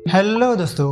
Hello दोस्तों,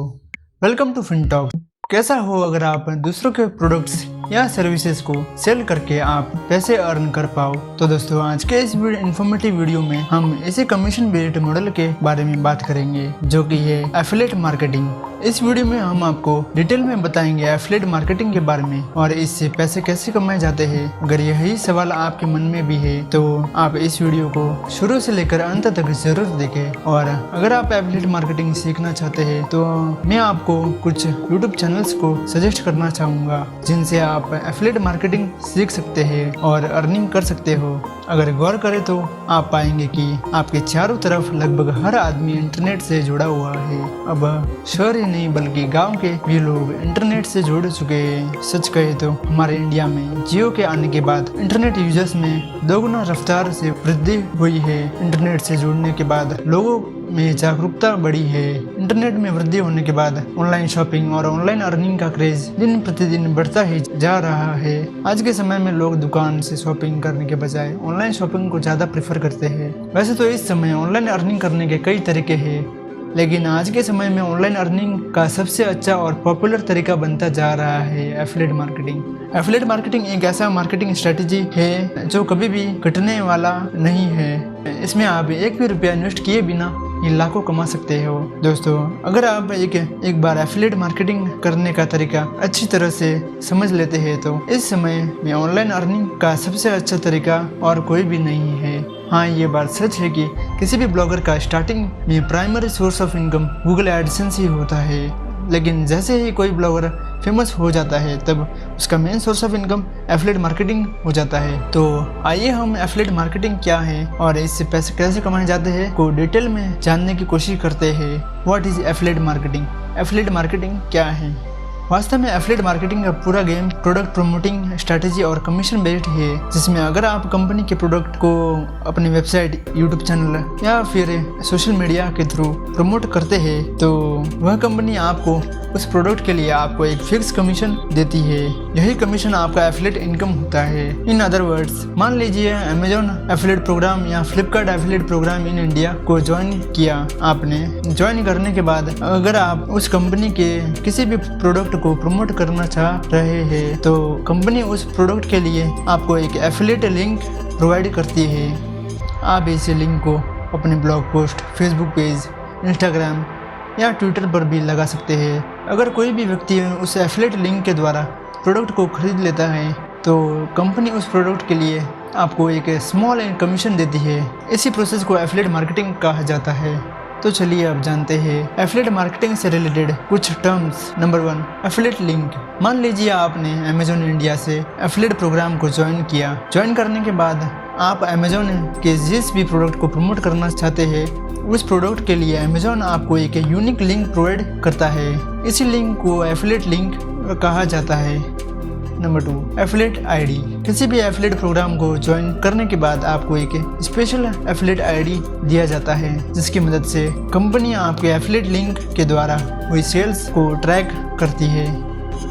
welcome to फिनटॉक। कैसा हो अगर आप दूसरों के प्रोडक्ट्स या सर्विसेज को सेल करके आप पैसे अर्न कर पाओ। तो दोस्तों, आज के इस इन्फॉर्मेटिव वीडियो में हम इसी कमीशन बेस्ड मॉडल के बारे में बात करेंगे, जो कि है एफिलिएट मार्केटिंग। इस वीडियो में हम आपको डिटेल में बताएंगे एफिलिएट मार्केटिंग के बारे में और इससे पैसे कैसे कमाए जाते हैं। अगर यही सवाल आपके मन में भी है तो आप इस वीडियो को शुरू से लेकर अंत तक जरूर देखें। और अगर आप एफिलिएट मार्केटिंग सीखना चाहते हैं तो मैं आपको कुछ यूट्यूब चैनल्स को सजेस्ट करना चाहूँगा, जिनसे आप एफिलिएट मार्केटिंग सीख सकते हैं और अर्निंग कर सकते हो। अगर गौर करें तो आप पाएंगे कि आपके चारों तरफ लगभग हर आदमी इंटरनेट से जुड़ा हुआ है। अब शहर ही नहीं बल्कि गांव के भी लोग इंटरनेट से जुड़ चुके हैं। सच कहे तो हमारे इंडिया में जियो के आने के बाद इंटरनेट यूजर्स में दोगुना रफ्तार से वृद्धि हुई है। इंटरनेट से जुड़ने के बाद लोगों में जागरूकता बढ़ी है। इंटरनेट में वृद्धि होने के बाद ऑनलाइन शॉपिंग और ऑनलाइन अर्निंग का क्रेज दिन प्रतिदिन बढ़ता ही जा रहा है। आज के समय में लोग दुकान से शॉपिंग करने के बजाय ऑनलाइन शॉपिंग को ज़्यादा प्रेफर करते हैं। वैसे तो इस समय ऑनलाइन अर्निंग करने के कई तरीके हैं, लेकिन आज के समय में ऑनलाइन अर्निंग का सबसे अच्छा और पॉपुलर तरीका बनता जा रहा है एफिलिएट मार्केटिंग। एफिलिएट मार्केटिंग एक ऐसा मार्केटिंग स्ट्रेटेजी है जो कभी भी घटने वाला नहीं है। इसमें आप एक भी रुपया इन्वेस्ट किए बिना ये लाखों कमा सकते हो। दोस्तों, अगर आप एक बार एफिलिएट मार्केटिंग करने का तरीका अच्छी तरह से समझ लेते हैं तो इस समय में ऑनलाइन अर्निंग का सबसे अच्छा तरीका और कोई भी नहीं है। हाँ, ये बात सच है कि किसी भी ब्लॉगर का स्टार्टिंग में primary source of income Google AdSense ही होता है, लेकिन जैसे ही कोई ब्लॉगर फेमस हो जाता है तब उसका main source of income affiliate marketing हो जाता है। तो आइए हम एफिलिएट मार्केटिंग क्या है और इससे पैसे कैसे कमाए जाते हैं को डिटेल में जानने की कोशिश करते हैं। What is affiliate marketing? Affiliate marketing क्या है? वास्तव में एफिलिएट मार्केटिंग का पूरा गेम प्रोडक्ट प्रमोटिंग स्ट्रैटेजी और कमीशन बेस्ड है, जिसमें अगर आप कंपनी के प्रोडक्ट को अपनी वेबसाइट, यूट्यूब चैनल या फिर सोशल मीडिया के थ्रू प्रमोट करते हैं तो वह कंपनी आपको उस प्रोडक्ट के लिए आपको एक फिक्स कमीशन देती है। यही कमीशन आपका एफिलिएट इनकम होता है। इन अदर वर्ड्स, मान लीजिए अमेजॉन एफिलिएट प्रोग्राम या Flipkart affiliate program in India को ज्वाइन किया। आपने ज्वाइन करने के बाद अगर आप उस कंपनी के किसी भी प्रोडक्ट को प्रमोट करना चाह रहे हैं तो कंपनी उस प्रोडक्ट के लिए आपको एक एफिलिएट लिंक प्रोवाइड करती है। आप इस लिंक को अपने blog post, Facebook page, Instagram या ट्विटर पर भी लगा सकते हैं। अगर कोई भी व्यक्ति उस एफिलिएट लिंक के द्वारा प्रोडक्ट को खरीद लेता है तो कंपनी उस प्रोडक्ट के लिए आपको एक स्मॉल कमीशन देती है। इसी प्रोसेस को एफिलिएट मार्केटिंग कहा जाता है। तो चलिए अब जानते हैं एफिलिएट मार्केटिंग से रिलेटेड कुछ टर्म्स। Number 1, affiliate link. मान लीजिए आपने अमेजॉन इंडिया से एफिलिएट प्रोग्राम को ज्वाइन किया। ज्वाइन करने के बाद आप अमेजॉन के जिस भी प्रोडक्ट को प्रमोट करना चाहते हैं उस प्रोडक्ट के लिए अमेजॉन आपको एक यूनिक लिंक प्रोवाइड करता है। इसी लिंक को एफिलिएट लिंक कहा जाता है। Number 2, affiliate ID. किसी भी एफिलिएट प्रोग्राम को ज्वाइन करने के बाद आपको एक स्पेशल एफिलिएट आईडी दिया जाता है, जिसकी मदद से कंपनी आपके एफिलिएट लिंक के द्वारा हुई सेल्स को ट्रैक करती है।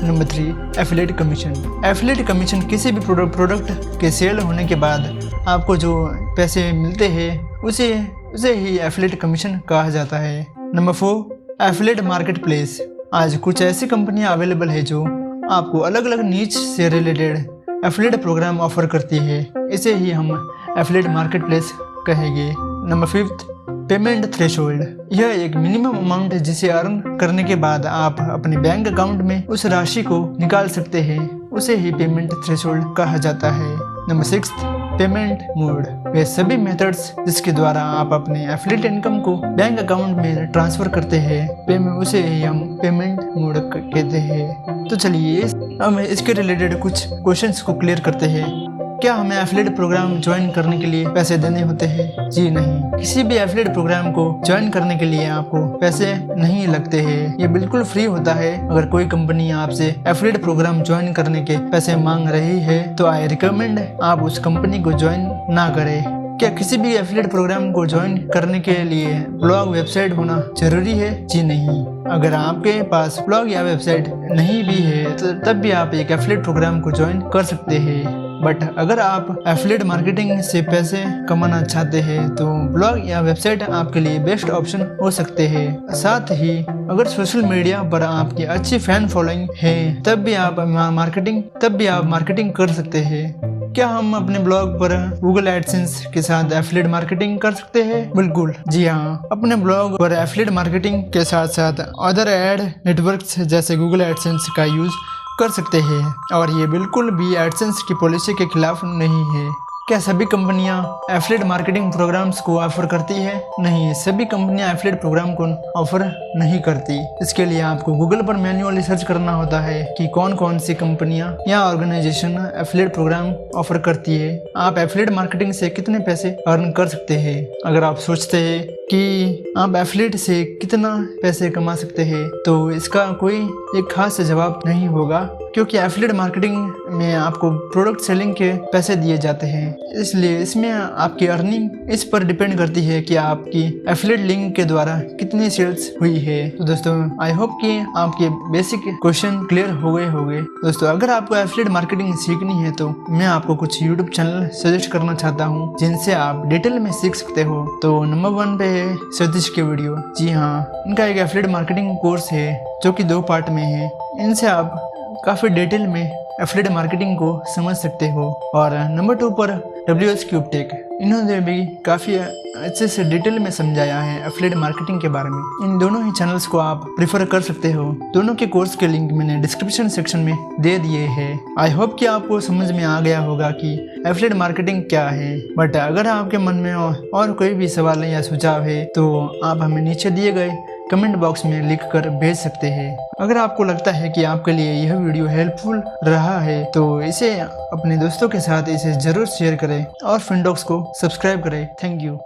Number 3, affiliate commission. Affiliate commission किसी भी प्रोडक्ट के सेल होने के बाद आपको जो पैसे मिलते हैं उसे ही एफिलिएट कमीशन कहा जाता है। Number 4, affiliate market place. आज कुछ ऐसी कंपनियां अवेलेबल है जो आपको अलग अलग नीच से रिलेटेड एफिलिएट प्रोग्राम ऑफर करती है। इसे ही हम एफिलिएट मार्केट प्लेस कहेंगे। Number 5, payment threshold. यह एक मिनिमम अमाउंट है जिसे अर्न करने के बाद आप अपने बैंक अकाउंट में उस राशि को निकाल सकते हैं। उसे ही पेमेंट थ्रेशोल्ड कहा जाता है। Number 6, payment mode. वे सभी मेथड्स जिसके द्वारा आप अपने एफिलिएट इनकम को बैंक अकाउंट में ट्रांसफर करते हैं उसे ही हम पेमेंट मोड कहते हैं। तो चलिए हम इसके रिलेटेड कुछ क्वेश्चंस को क्लियर करते हैं। क्या हमें एफिलिएट प्रोग्राम ज्वाइन करने के लिए पैसे देने होते हैं? जी नहीं। किसी भी एफिलिएट प्रोग्राम को ज्वाइन करने के लिए आपको पैसे नहीं लगते हैं। ये बिल्कुल फ्री होता है। अगर कोई कंपनी आपसे एफिलिएट प्रोग्राम ज्वाइन करने के पैसे मांग रही है तो आई रिकमेंड आप उस कंपनी को ज्वाइन ना करें। क्या किसी भी एफिलिएट प्रोग्राम को ज्वाइन करने के लिए ब्लॉग वेबसाइट होना जरूरी है? जी नहीं। अगर आपके पास ब्लॉग या वेबसाइट नहीं भी है तो तब भी आप एक एफिलिएट प्रोग्राम को ज्वाइन कर सकते हैं। बट अगर आप एफिलिएट मार्केटिंग से पैसे कमाना चाहते हैं तो ब्लॉग या वेबसाइट आपके लिए बेस्ट ऑप्शन हो सकते हैं। साथ ही अगर सोशल मीडिया पर आपकी अच्छी फैन फॉलोइंग है तब भी आप मार्केटिंग कर सकते हैं। क्या हम अपने ब्लॉग पर गूगल एडसेंस के साथ एफिलिएट मार्केटिंग कर सकते हैं? बिल्कुल जी हाँ, अपने ब्लॉग पर एफिलिएट मार्केटिंग के साथ साथ अदर एड नेटवर्क्स जैसे गूगल एडसेंस का यूज कर सकते हैं और ये बिल्कुल भी एडसेंस की पॉलिसी के खिलाफ नहीं है। क्या सभी कंपनियां एफिलिएट मार्केटिंग प्रोग्राम्स को ऑफर करती है? नहीं, सभी कंपनियां एफिलिएट प्रोग्राम को ऑफर नहीं करती। इसके लिए आपको गूगल पर मैन्युअली सर्च करना होता है कि कौन कौन सी कंपनियां या ऑर्गेनाइजेशन एफिलिएट प्रोग्राम ऑफर करती है। आप एफिलिएट मार्केटिंग से कितने पैसे अर्न कर सकते हैं? अगर आप सोचते हैं कि आप एफिलिएट से कितना पैसे कमा सकते हैं तो इसका कोई एक खास जवाब नहीं होगा, क्योंकि एफिलिएट मार्केटिंग में आपको प्रोडक्ट सेलिंग के पैसे दिए जाते हैं। इसलिए इसमें आपकी अर्निंग इस पर डिपेंड करती है कि आपकी एफिलिएट लिंक के द्वारा कितनी सेल्स हुई है। तो दोस्तों आई होप कि आपके बेसिक क्वेश्चन क्लियर हो गए होंगे। दोस्तों अगर आपको एफिलिएट मार्केटिंग सीखनी है तो मैं आपको कुछ यूट्यूब चैनल सजेस्ट करना चाहता हूँ जिनसे आप डिटेल में सीख सकते हो। तो नंबर 1 पे है सतीश के वीडियो। जी हाँ, इनका एक एफिलिएट मार्केटिंग कोर्स है जो कि 2 पार्ट में है। इनसे आप काफ़ी डिटेल में एफिलिएट मार्केटिंग को समझ सकते हो। और नंबर 2 पर WS क्यूब टेक, इन्होंने भी काफ़ी अच्छे से डिटेल में समझाया है एफिलिएट मार्केटिंग के बारे में। इन दोनों ही चैनल्स को आप प्रेफर कर सकते हो। दोनों के कोर्स के लिंक मैंने डिस्क्रिप्शन सेक्शन में दे दिए हैं। आई होप कि आपको समझ में आ गया होगा कि एफिलिएट मार्केटिंग क्या है। बट अगर आपके मन में और कोई भी सवाल या सुझाव है तो आप हमें नीचे दिए गए कमेंट बॉक्स में लिख कर भेज सकते हैं। अगर आपको लगता है कि आपके लिए यह वीडियो हेल्पफुल रहा है तो इसे अपने दोस्तों के साथ इसे जरूर शेयर करें और फिनटॉक्स को सब्सक्राइब करें। Thank you.